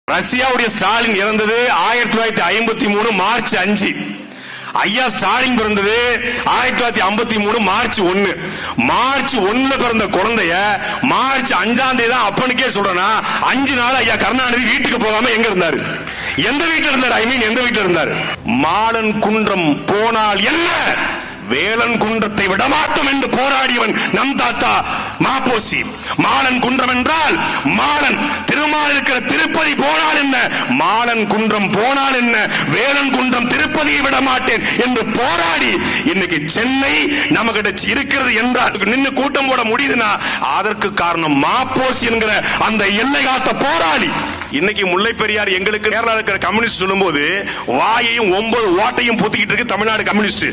ரஷ்யாவுடைய ஸ்டாலின் இறந்தது 1953 மார்ச் 5. ஐயா ஸ்டாலின் பிறந்தது 1953 மார்ச் 1. மார்ச் 1 பிறந்த குழந்தைய மார்ச் 5ஆம் தேதி தான் அப்பனுக்கே சொல்றேன்னா 5 நாள் ஐயா கருணாநிதி வீட்டுக்கு போகாம எங்க இருந்தாரு? எந்த வீட்டுல இருந்தாரு? எந்த வீட்டுல இருந்தாரு? மாடன் குன்றம் போனால் என்ன, வேலன் குன்றத்தை விடமாட்டோம் என்று போராடியவன் நம் தாத்தா மாப்போசி. மாடன் குன்றம் என்றால் மாடன் திருமால் இருக்கிற திருப்பதி போனால் என்ன, மாடன் குன்றம் போனால் என்ன, வேலன் குன்றம் திருப்பதியை விட மாட்டேன் என்று போராடி இன்னைக்கு சென்னை நமக்கு இருக்கிறது என்றால் நின்று கூட்டம் போட முடியுதுன்னா அதற்கு காரணம் மாப்போசி என்கிற அந்த எல்லை காத்த போராளி. இன்னைக்கு முல்லை பெரியார் எங்களுக்கு கேரளா இருக்கிற கம்யூனிஸ்ட் சொல்லும்போது வாயையும் 9 ஓட்டையும் புத்திக்கிட்டு இருக்கு தமிழ்நாடு கம்யூனிஸ்ட்.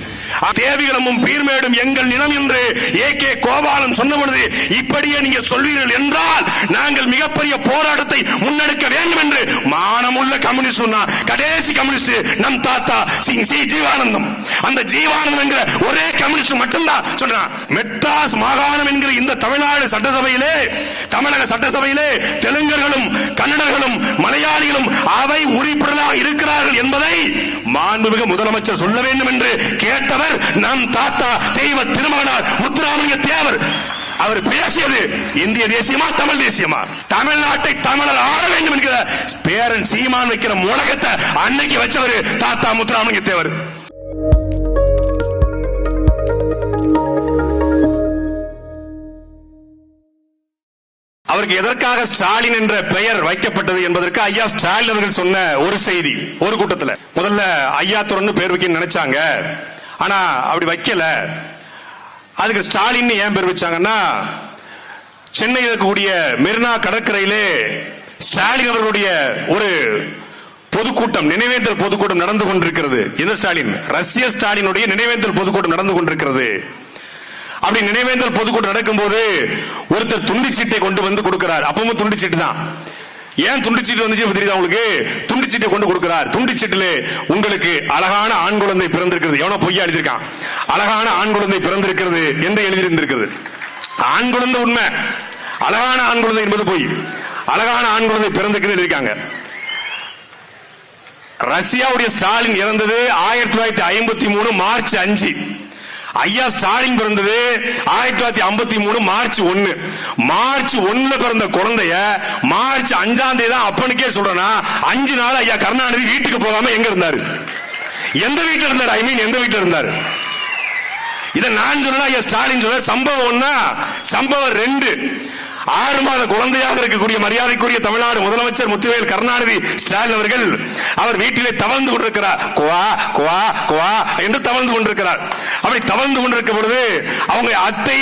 தேவிகளமும் பீர்மேடும் எங்கள் நிலம் என்று AK கோபாலன் சொன்ன பொழுது இப்படியே நீங்க சொல்வீர்கள் என்றால் நாங்கள் மிகப்பெரிய போராட்டத்தை முன்னெடுக்க வேண்டும் என்று மானமுள்ள கம்யூனிஸ்ட் சொன்னா கடைசி கம்யூனிஸ்ட் நம் தாத்தா சி ஜீவானந்தம். அந்த ஜீவானந்தம் என்கிற ஒரே கம்யூனிஸ்ட் மட்டும்தான் சொல்றான். மெட்ராஸ் மாகாணம் என்கிற இந்த தமிழ்நாடு சட்டசபையிலே, தமிழக சட்டசபையிலே தெலுங்கர்களும் கன்னடர்களும் மலையாளிகளும் அவை உறுப்பினராக இருக்கிறார்கள் என்பதை மாண்புமிகு முதலமைச்சர் சொல்ல வேண்டும் என்று கேட்டவர் நம் தாத்தா தெய்வ திருமகனார் முத்துராமலிங்க தேவர். அவர் பேசியது இந்திய தேசியமா தமிழ் தேசியமா? தமிழ்நாட்டை தமிழர் ஆள வேண்டும் என்கிற பேரன் சீமான் வைக்கிற முழக்கத்தை அன்னைக்கு வச்சவர் தாத்தா முத்துராமலிங்க தேவர். அவருக்கு எதற்காக ஸ்டாலின் என்ற பெயர் வைக்கப்பட்டது என்பதற்கு ஐயா ஸ்டாலின் அவர்கள் சொன்ன ஒரு செய்தி. ஒரு கூட்டத்தில் முதல்ல ஐயா துறன்னு பேர் வைக்க நினைச்சாங்க, ஆனா அப்படி வைக்கல. அதுக்கு ஸ்டாலின் ஏன் பேர் வச்சாங்கன்னா, சென்னையில் இருக்கக்கூடிய மெரினா கடற்கரையிலே ஸ்டாலின் அவர்களுடைய ஒரு பொதுக்கூட்டம், நினைவேந்தல் பொதுக்கூட்டம் நடந்து கொண்டிருக்கிறது. இந்த ஸ்டாலின் ரஷ்ய ஸ்டாலினுடைய நினைவேந்தல் பொதுக்கூட்டம் நடந்து கொண்டிருக்கிறது. அப்படி நினைவேந்தல் பொதுக்கூட்டம் நடக்கும் போது ஒருத்தர் துண்டிச்சீட்டை கொண்டு வந்து கொடுக்கிறார். அப்பவும் துண்டிச்சீட்டு தான். ஏன் துண்டிச்சீட்டு வந்துச்சு தெரியுதா உங்களுக்கு? துண்டிச்சீட்டை கொண்டு கொடுக்கிறார். துண்டிச்சீட்டிலே உங்களுக்கு அழகான ஆண் குழந்தை பிறந்திருக்கிறது. எவனோ பொய்யா எழுதியிருக்கான். அழகான ஆண் குழந்தை பிறந்திருக்கிறது என்று எழுதியிருந்திருக்கிறது. ஆண் குழந்தை உண்மை, அழகான ஆண் குழந்தை என்பது பொய். அழகான ஆண் குழந்தை பிறந்திருக்கிறது எழுதியிருக்காங்க. ரஷ்யாவுடைய ஸ்டாலின் இறந்தது 1953 மார்ச் 5. ஐயா ஸ்டாலின் பிறந்தது 1953 மார்ச் 1. மார்ச் 1 பிறந்த குழந்தைய மார்ச் 5ஆம் தேதி தான் அப்பனுக்கே சொல்றேன்னா 5 நாள் ஐயா கருணாநிதி வீட்டுக்கு போகாம எங்க இருந்தாரு? எந்த வீட்டுல இருந்தாரு? எந்த வீட்டுல இருந்தாரு? இத நான் சொல்ல ஐயா ஸ்டாலின் சொல்ல. சம்பவம் 1, சம்பவம் 2. 6 மாத குழந்தையாக இருக்கக்கூடிய மரியாதைக்குரிய தமிழ்நாடு முதலமைச்சர் முத்துவேல் கருணாநிதி ஸ்டாலின் அவர்கள் அவர் வீட்டிலே தவழ்ந்து கொண்டிருக்கிறார். குவா குவா குவா என்று தவழ்ந்து கொண்டிருக்கிறார். அப்படி தவழ்ந்து கொண்டிருக்கும் பொழுது அவங்க அத்தை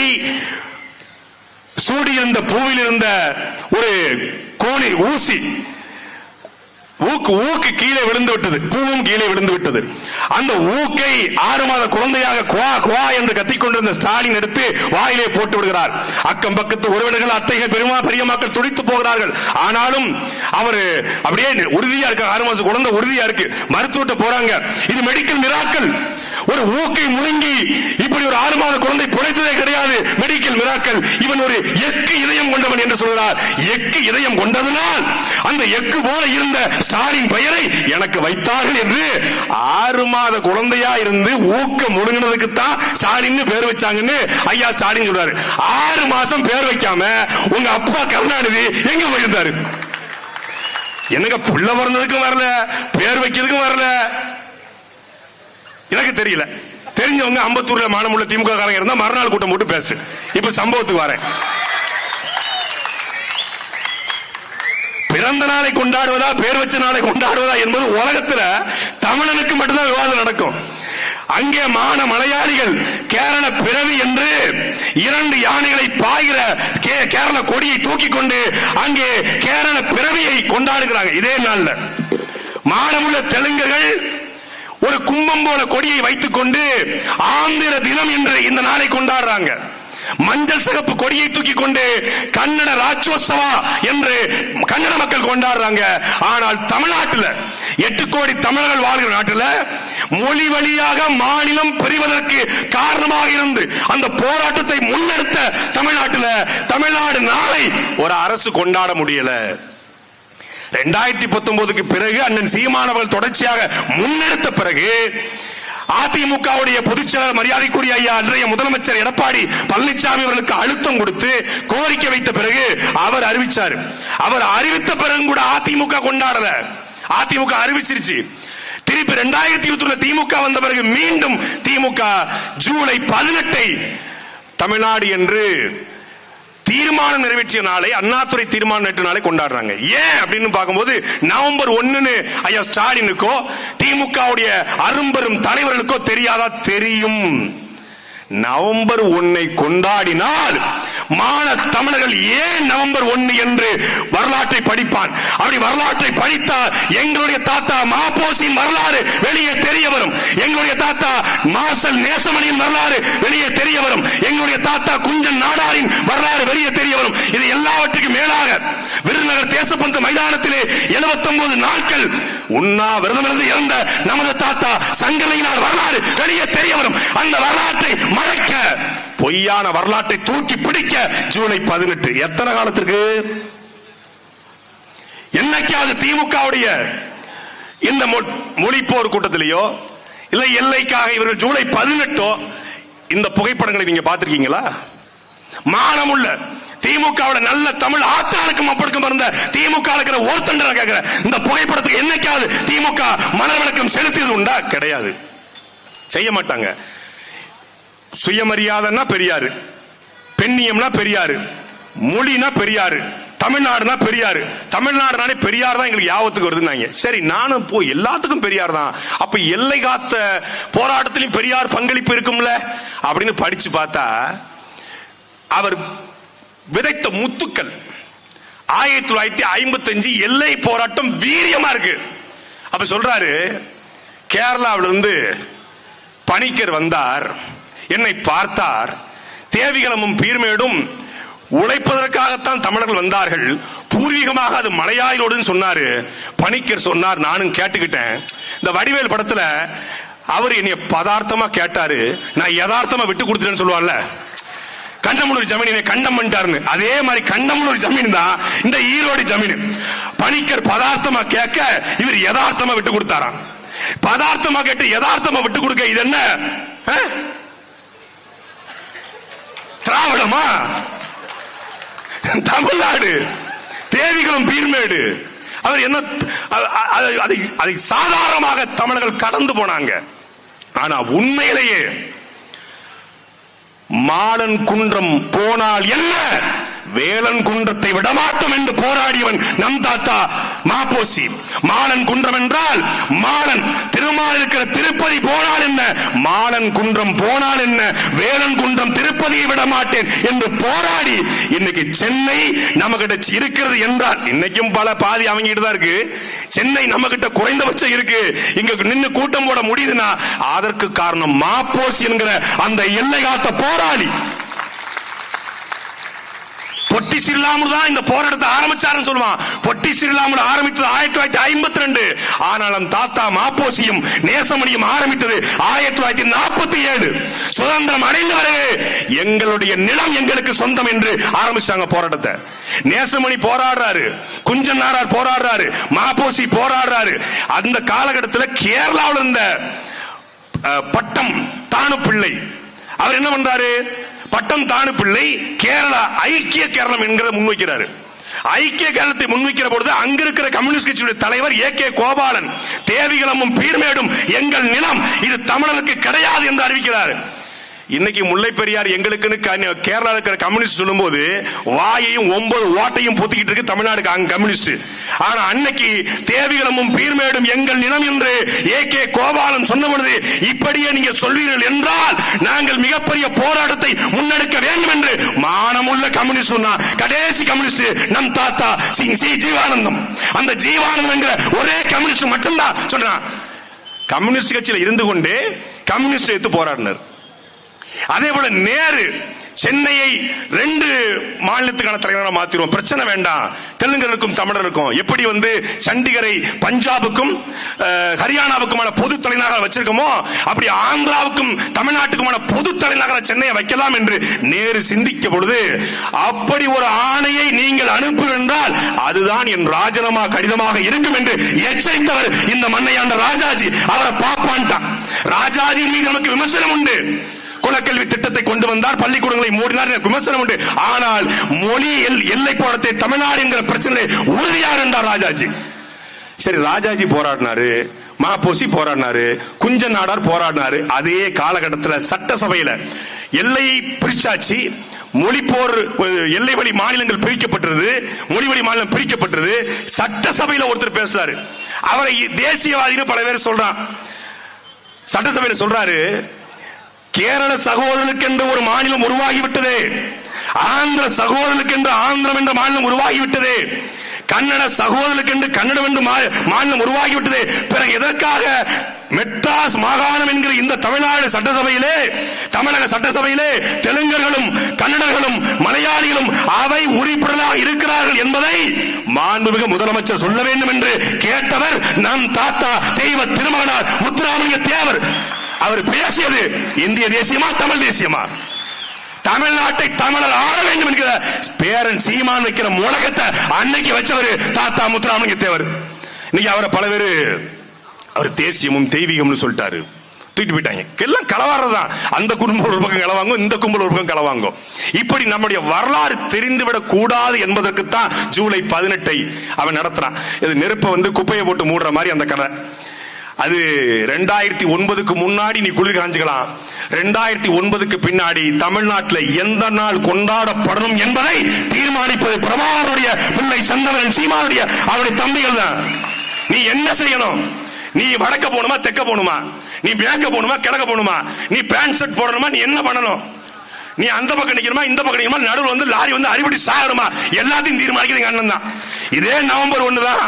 சூடியிருந்த பூவில் இருந்த ஒரு கோணி ஊசி ஊக்கு கீழே விழுந்து விட்டது. பூவும் கீழே விழுந்து விட்டது. அந்த ஊக்கை 6 மாத குழந்தையாக குவா குவா என்று கத்திக்கொண்டிருந்த ஸ்டாலின் எடுத்து வாயிலே போட்டு விடுகிறார். அக்கம் பக்கத்து உறவினர்கள், அத்தைகள், பெரிய மக்கள் துடித்து போகிறார்கள். ஆனாலும் அவர் அப்படியே உறுதியா இருக்க. 6 மாசம் குழந்தை உறுதியா இருக்கு. மருத்துவத்தை போறாங்க. இது மெடிக்கல் மிராக்கல். ஒரு ஊக்கை முழுங்கி இப்படி ஒரு 6 மாத குழந்தை பிழைத்ததே கிடையாது. Medical miracle. இவன் ஒரு எக்கு இதயம் கொண்டவன் என்று சொல்கிறார். எக்கு இதயம் கொண்டதனால் அந்த எக்கு போல இருந்த ஸ்டாலின் பெயரை எனக்கு வைத்தார்கள் என்று 6 மாத குழந்தையா இருந்து ஊக்க முழுங்கினதுக்கு தான் ஸ்டாலின் பேர் வச்சாங்கன்னு ஐயா ஸ்டாலின் சொல்றாரு. 6 மாசம் பேர் வைக்காம உங்க அப்பா கருணாநிதி எங்க போயிருந்தாரு? என்னங்க புள்ள பிறந்ததுக்கும் வரல, பேர் வைக்கிறதுக்கும் வரல. எனக்கு தெரியல. தெரிஞ்சவங்க அம்பத்தூர்ல மானமுள்ள திமுக காரங்க இருந்தா மறுநாள் கூட்டம் போட்டு பேசு. இப்ப சம்பவத்துக்கு வரேன். பிறந்த நாளை கொண்டாடுவதா பேர் வச்ச நாளை கொண்டாடுவதா என்பது உலகத்துல தமிழனுக்கு மட்டும்தான் விவாதம் நடக்கும். அங்கே மலையாளிகள் கேரள பிறவி என்று 2 யானைகளை பாய்கிற கேரள கொடியை தூக்கி கொண்டு அங்கே கேரள பிறவியை கொண்டாடுகிறாங்க. இதே நாள்ல மானமுள்ள தெலுங்கர்கள் ஒரு கும்பம் போல கொடியை வைத்துக் கொண்டு ஆந்திர தினம் என்று இந்த நாளை கொண்டாடுறாங்க. மஞ்சள் சிகப்பு கொடியை தூக்கி கொண்டு கன்னட ராஜ்யோத்சவா என்று கன்னட மக்கள் கொண்டாடுறாங்க. ஆனால் தமிழ்நாட்டில் 8 கோடி தமிழர்கள் வாழ்கிற நாட்டில் மொழி வழியாக மாநிலம் பிரிவதற்கு காரணமாக இருந்து அந்த போராட்டத்தை முன்னெடுத்த தமிழ்நாட்டில் தமிழ்நாடு நாளை ஒரு அரசு கொண்டாட முடியல. 2019க்கு பிறகு அண்ணன் சீமானவர்கள் தொடர்ச்சியாக முன்னெடுத்த பிறகு அதிமுகவுடைய பொதுச்செயலாளர் மரியாதைக்குரிய ஐயா அன்றைய முதலமைச்சர் எடப்பாடி பழனிசாமி அவர்களுக்கு அழுத்தம் கொடுத்து கோரிக்கை வைத்த பிறகு அவர் அறிவிச்சார். அவர் அறிவித்த பிறகு கூட அதிமுக கொண்டாடல. அதிமுக அறிவிச்சிருச்சு. திருப்பி 2021 திமுக வந்த பிறகு மீண்டும் திமுக ஜூலை 18 தமிழ்நாடு என்று தீர்மானம் நிறைவேற்றிய நாளை, அண்ணாதுரை தீர்மானம் நிறைவேற்றிய நாளை கொண்டாடுறாங்க. ஏன் அப்படின்னு பார்க்கும்போது நவம்பர் 1 ஐயா ஸ்டாலினுக்கோ திமுகவுடைய அரும்பெரும் தலைவர்களுக்கோ தெரியாதா? தெரியும். நவம்பர் 1 கொண்டாடினால் மான தமிழர்கள் ஏன் நவம்பர் 1 என்று வரலாற்றை படிப்பான். அப்படி வரலாற்றை படித்தால் எங்களுடைய தாத்தா மாப்போசியின் வரலாறு வெளியே தெரிய வரும். எங்களுடைய தாத்தா மாசல் நேசமணியின் வரலாறு வெளியே தெரிய வரும். எங்களுடைய தாத்தா குஞ்சன் நாடாரின் வரலாறு வெளியே தெரிய வரும். இது எல்லாவற்றுக்கும் மேலாக விருதுநகர் தேசப்பந்து மைதானத்திலே 79 நாட்கள் உண்ணா விரதமிருந்து இறந்த நமது தாத்தா சங்கரையினார் வரலாறு வெளியே தெரிய வரும். அந்த வரலாற்றை மறைக்க, பொய்யான வரலாற்றை தூக்கி பிடிக்க ஜூலை 18 எத்தனை காலத்திற்கு? என்னைக்காவது திமுகவுடைய இந்த மொழிப்போர் கூட்டத்திலேயோ இல்லை எல்லைக்காக இவர்கள் ஜூலை 18 இந்த புகைப்படங்களை நீங்க பார்த்திருக்கீங்களா? மானமுள்ள திமுக நல்ல தமிழ் ஆத்தாளுக்கும் அப்பழுக்கும் இருந்த திமுக இருக்கிற ஒருத்தண்ட கேட்கிற இந்த புகைப்படத்துக்கு என்னைக்காவது திமுக மலர் விளக்கம் செலுத்தியது உண்டா? கிடையாது, செய்ய மாட்டாங்க. சுயமரியாதைன்னா பெரியாரு, பெண்ணியம்னா பெரியாரு, மொழினா பெரியாரு, தமிழ்நாடுனா பெரியாரு. தமிழ்நாடுனாலே பெரியார் தான் எங்களுக்கு யாவத்துக்கு வருதுன்னாங்க. சரி, நானும் போய் எல்லாத்துக்கும் பெரியார் தான். அப்ப எல்லை காத்த போராட்டத்திலும் பெரியார் பங்களிப்பு இருக்கும்ல அப்படின்னு படிச்சு பார்த்தா அவர் விதைத்த முத்துக்கள் 1955 எல்லை போராட்டம் வீரியமா இருக்கு. அப்ப சொல்றாரு, கேரளாவிலிருந்து பணிக்கர் வந்தார், என்னை பார்த்தார், தேவிகளமும் பீர்மேடும் உழைப்பதற்காகத்தான் தமிழர்கள் வந்தார்கள், பூர்வீகமாக அது மலையாளோடுன்னு சொன்னாரு. பணிக்கர் சொன்னார், நானும் கேட்டுக்கிட்டேன். இந்த வடிவேல் படத்துல அவர் என்னைய பதார்த்தமா கேட்டாரு, நான் யதார்த்தமா விட்டு கொடுத்துட்டேன்னு சொல்லுவான்ல, கண்டமனூர் ஜமீனை கண்டம் பண்ணிட்டாருன்னு. அதே மாதிரி கண்டமனூர் ஜமீன் தான் இந்த ஈரோடு ஜமீன். பணிக்கர் பதார்த்தமா கேட்க இவர் யதார்த்தமா விட்டு கொடுத்தாராம். பதார்த்தமா கேட்டு யதார்த்தமா விட்டு கொடுக்க இது என்ன திராவிடமா? தமிழ்நாடு தேவிகளும் பீர்மேடு அவர் என்ன அதை சாதாரணமாக தமிழர்கள் கடந்து போனாங்க. ஆனா உண்மையிலேயே மாடன் குன்றம் போனால் என்ன, வேலன் குன்றத்தை விடமாட்டோம் என்று போராடியவன் நம் தாத்தா மாப்போசி. மாடன் குன்றம் என்றால் மாடன் திருமால் இருக்கிற திருப்பதி போனால் என்ன, மாடன் குன்றம் போனால் என்ன, வேலன் குன்றம் திருப்பதியை விட மாட்டேன் என்று போராடி இன்னைக்கு சென்னை நம்ம கிட்ட இருக்கிறது என்றால், இன்னைக்கும் பல பாதி அவங்கிட்டு தான் இருக்கு. சென்னை நம்ம கிட்ட குறைந்தபட்சம் இருக்கு. இங்க நின்று கூட்டம் போட முடியுதுன்னா அதற்கு காரணம் மாப்போசி என்கிற அந்த எல்லை காத்த போராளி. பொட்டி ஸ்ரீராமுலு தான் இந்த போராட்டத்தை ஆரம்பிச்சாருன்னு சொல்லுவான். பொட்டி ஸ்ரீராமுலு ஆரம்பித்தது 1952. ஆனாலும் தாத்தா மாப்போசியும் நேசமணியும் ஆரம்பித்தது 1947. சுதந்திரம் அடைந்த பிறகு எங்களுடைய நிலம் எங்களுக்கு சொந்தம் என்று ஆரம்பிச்சாங்க போராட்டத்தை. நேசமணி போராடுறாரு, குஞ்சன் நாடார் போராடுறாரு, மாப்போசி போராடுறாரு. அந்த காலகட்டத்தில் கேரளாவில் இருந்த பட்டம் தானு பிள்ளை அவர் என்ன பண்றாரு, பட்டம் தானு பிள்ளை கேரளா ஐக்கிய கேரளம் என்கிறத முன்வைக்கிறாரு. ஐக்கிய கேரளத்தை முன்வைக்கிற பொழுது அங்க இருக்கிற கம்யூனிஸ்ட் கட்சியுடைய தலைவர் ஏ.கே. கோபாலன் தேவிகளமும் பீர்மேடும் எங்கள் நிலம், இது தமிழனுக்கு கிடையாது என்று அறிவிக்கிறார். இன்னைக்கு முல்லை பெரியார் எங்களுக்குன்னு கேரளா இருக்கிற கம்யூனிஸ்ட் சொல்லும் போது வாயையும் 9 ஓட்டையும் பொத்திக்கிட்டு இருக்கு தமிழ்நாடு கம்யூனிஸ்ட். ஆனா அன்னைக்கு தேவிகளமும் பீர்மேடும் எங்கள் நிலம் என்று ஏ.கே. கோபாலன் சொன்ன பொழுது, இப்படியே நீங்க சொல்வீர்கள் என்றால் நாங்கள் மிகப்பெரிய போராட்டத்தை முன்னெடுக்க வேண்டும் என்று மானமுள்ள கம்யூனிஸ்ட் சொன்னா. கடைசி கம்யூனிஸ்ட் நம் தாத்தா சி ஜீவானந்தம். அந்த ஜீவானந்தம் என்கிற ஒரே கம்யூனிஸ்ட் மட்டும்தான் சொன்னான். கம்யூனிஸ்ட் கட்சியில் இருந்து கொண்டே கம்யூனிஸ்ட் எடுத்து போராடினார். அதே போல நேரு சென்னையை 2 மாநிலத்துக்கான தலைநகராக மாத்திருவோம், பிரச்சனை வேண்டாம், தெலுங்கருக்கும் தமிழருக்கும். எப்படி சண்டிகரை பஞ்சாபுக்கும் ஹரியானாவுக்குமான பொது தலைநகராக வச்சிருக்கோமோ அப்படி ஆந்திராவுக்கும் தமிழ்நாட்டுக்குமான பொது தலைநகர சென்னையை வைக்கலாம் என்று நேரு சிந்திக்க பொழுது, அப்படி ஒரு ஆணையை நீங்கள் அனுப்புவென்றால் அதுதான் என் ராஜினாமா கடிதமாக இருக்கும் என்று எச்சரித்தவர் இந்த மண்ணை ஆண்ட ராஜாஜி. அவரை பாப்பான்ட்டான். ராஜாஜி மீது நமக்கு விமர்சனம் உண்டு. குலக்கல்வி திட்டத்தை கொண்டு வந்தார், பள்ளிக்கூடங்களை மூடினார், விமர்சனம் உண்டு. ஆனால் மொழி எல்லை போடத்தை தமிழ்நாடு என்கிற பிரச்சனை உறுதியார் என்றார் ராஜாஜி. சரி, ராஜாஜி போராடினாரு, மாப்போசி போராடினாரு, குஞ்ச நாடார் போராடினாரு. அதே காலகட்டத்தில் சட்டசபையில எல்லையை பிரிச்சாச்சு, மொழி போர், எல்லை வழி மாநிலங்கள் பிரிக்கப்பட்டது, மொழி வழி மாநிலம் பிரிக்கப்பட்டது. சட்டசபையில ஒருத்தர் பேசுறாரு, அவரை தேசியவாதின்னு பல பேர் சொல்றான். சட்டசபையில சொல்றாரு, கேரள சகோதரனுக்கு என்று ஒரு மாநிலம் உருவாகிவிட்டது, ஆந்திர சகோதரனுக்கு என்று ஆந்திரம் என்ற மாநிலம் உருவாகிவிட்டது, கன்னட சகோதரனுக்கு என்று கன்னடம் என்று மாநிலம் உருவாகிவிட்டது. பிறகு எதற்காக மெட்ராஸ் மாகாணம் என்கிற இந்த தமிழ்நாடு சட்டசபையிலே, தமிழக சட்டசபையிலே தெலுங்கர்களும் கன்னடர்களும் மலையாளிகளும் அவை உறுப்பினராக இருக்கிறார்கள் என்பதை மாண்புமிகு முதலமைச்சர் சொல்ல வேண்டும் என்று கேட்டவர் நம் தாத்தா தெய்வ திருமகனார் முத்துராமலிங்க தேவர். அவர் பேசியது இந்திய தேசியமா தமிழ் தேசியமா? தமிழ்நாட்டை தமிழர் ஆள வேண்டும் என்கிற பேரன் சீமான் வைக்கிற முழக்கத்தை அன்னைக்கு வச்சவர் தாத்தா முத்துராமலிங்க தேவர். இன்னைக்கு அவரை பல பேரு அவர் தேசியமும் தெய்வீகம்னு சொல்லிட்டாரு, தூக்கிட்டு போயிட்டாங்க. எல்லாம் களவாடுறதுதான். அந்த குடும்பம் ஒரு பக்கம் களவாங்கும், இந்த கும்பல் ஒரு பக்கம் களவாங்கும். இப்படி நம்முடைய வரலாறு தெரிந்துவிடக் கூடாது என்பதற்குத்தான் ஜூலை 18 அவன் நடத்துறான். இது நெருப்பை குப்பையை போட்டு மூடுற மாதிரி அந்த கதை. அது 2009க்கு முன்னாடி நீ குளிர் காஞ்சுக்கலாம், 2009க்கு பின்னாடி தமிழ்நாட்டில் எந்த நாள் கொண்டாடப்படணும் என்பதை தீர்மானிப்பது பிரபாகருடைய பிள்ளை செந்தமிழன் சீமானுடைய அவருடைய தம்பிகள் தான். நீ என்ன செய்யணும்? நீ வடக்க போகணுமா, தெற்க போகணுமா, நீ மேற்க போகணுமா, கிழக்க போகணுமா, நீ பேண்ட் ஷர்ட் போடணுமா, நீ என்ன பண்ணணும், நீ அந்த பக்கம் நிக்கணுமா, இந்த பக்கம் நிக்கணுமா, நடுவில் லாரி அடிபடி சாகணுமா, எல்லாத்தையும் தீர்மானிக்கிறது எங்க அண்ணன் தான். இதே நவம்பர் 1 தான்.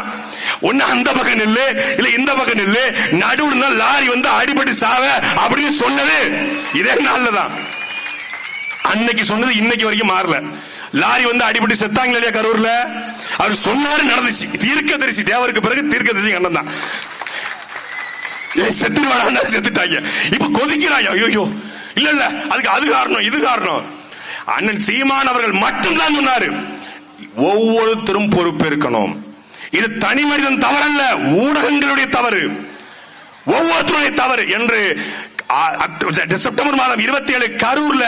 ஒண்ணு அந்த பக்கம் நில்லு, இல்ல இந்த பக்கம் நில்லு, நடுவுல லாரி அடிபட்டு சாவ அப்படின்னு சொன்னது இதே நாள்ல தான். அன்னைக்கு சொன்னது இன்னைக்கு வரைக்கும் மாறல. லாரி அடிபட்டு செத்தாங்க இல்லையா கரூர்ல, அவர் சொன்னாரு, நடந்துச்சு. தீர்க்கதரிசி தேவருக்கு பிறகு தீர்க்கதரிசி அண்ணன் தான். செத்துருவாடா, செத்துட்டாங்க. இப்ப கொதிக்கிறாங்க, ஐயோ இல்ல இல்ல அதுக்கு அது காரணம் இது காரணம். அண்ணன் சீமான் அவர்கள் மட்டும்தான் சொன்னாரு, ஒவ்வொருத்தரும் பொறுப்பேற்கணும். இது தனி மனிதன் தவறல்ல, ஊடகங்களுடைய தவறு, ஒவ்வொருத்தருடைய தவறு என்று செப்டம்பர் மாதம் 27 கரூர்ல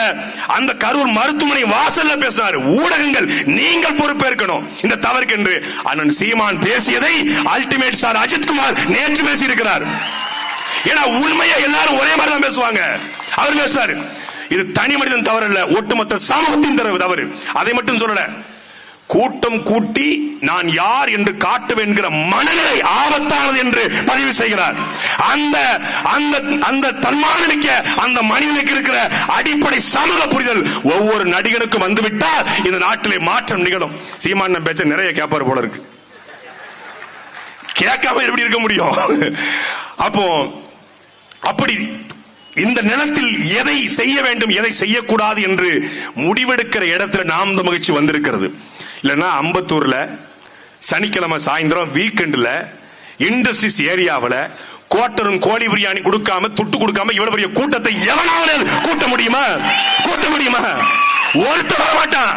அந்த கரூர் மருத்துவமனை வாசல்ல பேசினார். ஊடகங்கள் நீங்கள் பொறுப்பேற்கணும் இந்த தவறுக்கு என்று அண்ணன் சீமான் பேசியதை அல்டிமேட் ஸ்டார் அஜித்குமார் நேற்று பேசியிருக்கிறார். ஏன்னா உண்மையை எல்லாரும் ஒரே மாதிரி தான் பேசுவாங்க. அவர் பேசுறாரு, இது தனி மனிதன் தவறல்ல, ஒட்டுமொத்த சமூகத்தின் தவறு. அதை மட்டும் சொல்லல, கூட்டம் கூட்டி நான் யார் என்று காட்டுவேன் என்கிற மனநிலை ஆபத்தானது என்று பதிவு செய்கிறார். அந்த தன்மானமிக்க அந்த மனிதனுக்கு இருக்கிற அடிப்படை சமூக புரிதல் ஒவ்வொரு நடிகனுக்கும் வந்துவிட்டால் இந்த நாட்டிலே மாற்றம் நிகழும். சீமான் பேச்ச நிறைய கேட்பார் போல இருக்கு, கேட்காம எப்படி இருக்க முடியும்? அப்போ அப்படி இந்த நிலத்தில் எதை செய்ய வேண்டும் எதை செய்யக்கூடாது என்று முடிவெடுக்கிற இடத்துல நாம் இந்த மகிழ்ச்சி வந்திருக்கிறது. இல்லைன்னா அம்பத்தூர்ல சனிக்கிழமை சாயந்தரம் வீக்கெண்ட்ல இண்டஸ்ட்ரீஸ் ஏரியாவில் கோட்டரும் கோழி பிரியாணி கொடுக்காம துட்டு கொடுக்காம இவ்வளவு பெரிய கூட்டத்தை எவனாவது கூட்ட முடியுமா? ஒருத்தர் வர மாட்டான்.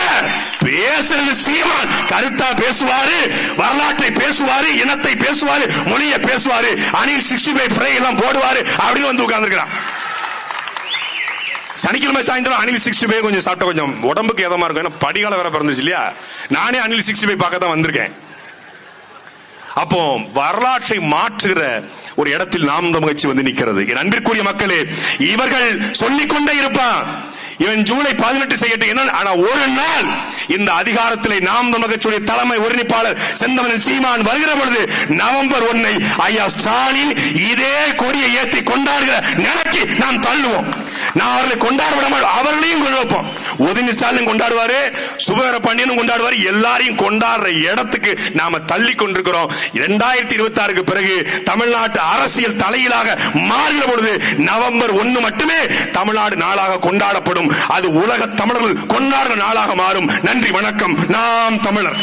ஏன் பேசுறது? சீமான் கருத்தா பேசுவாரு, வரலாற்றை பேசுவாரு, இனத்தை பேசுவாரு, மொழியை பேசுவாரு, அனில் 65 ஃப்ரை எல்லாம் போடுவாரு அப்படின்னு உட்கார்ந்துருக்கான். சனிக்கிழமை சாயந்தரம் அனில் 65 கொஞ்சம் சாப்பிட்ட கொஞ்சம் உடம்புக்கு எதமா இருக்கும். ஏன்னா படிகால வேற பிறந்துச்சு இல்லையா, நானே அனில் 65 பார்க்க தான் வந்திருக்கேன். அப்போ வரலாற்றை மாற்றுகிற ஒரு இடத்தில் நாம் தமிழ்ச்சி வந்து நிற்கிறது. என் அன்பிற்குரிய மக்களே, இவர்கள் சொல்லிக்கொண்டே இருப்பான், இவன் ஜூலை 18 செய்யட்டும் என்ன. ஆனா ஒரு நாள் இந்த அதிகாரத்திலே நாம் தமிழ்ச்சியுடைய தலைமை ஒருங்கிணைப்பாளர் செந்தமிழன் சீமான் வருகிற பொழுது நவம்பர் 1 ஐயா ஸ்டாலின் இதே கொடியை ஏற்றி கொண்டாடுகிற நிலைக்கு நாம் தள்ளுவோம். நான் அவர்களை கொண்டாட விடாமல் அவர்களையும் கொண்டு வைப்போம். உதயநிதி ஸ்டாலின் கொண்டாடுவாரு, சுபகர பாண்டியனும் கொண்டாடுவாரு. எல்லாரையும் கொண்டாடுற இடத்துக்கு நாம தள்ளி கொண்டிருக்கிறோம். 2026க்கு பிறகு தமிழ்நாட்டு அரசியல் தலையிலாக மாறுகிற பொழுது நவம்பர் 1 மட்டுமே தமிழ்நாடு நாளாக கொண்டாடப்படும். அது உலக தமிழர்கள் கொண்டாடுற நாளாக மாறும். நன்றி, வணக்கம். நாம் தமிழர்.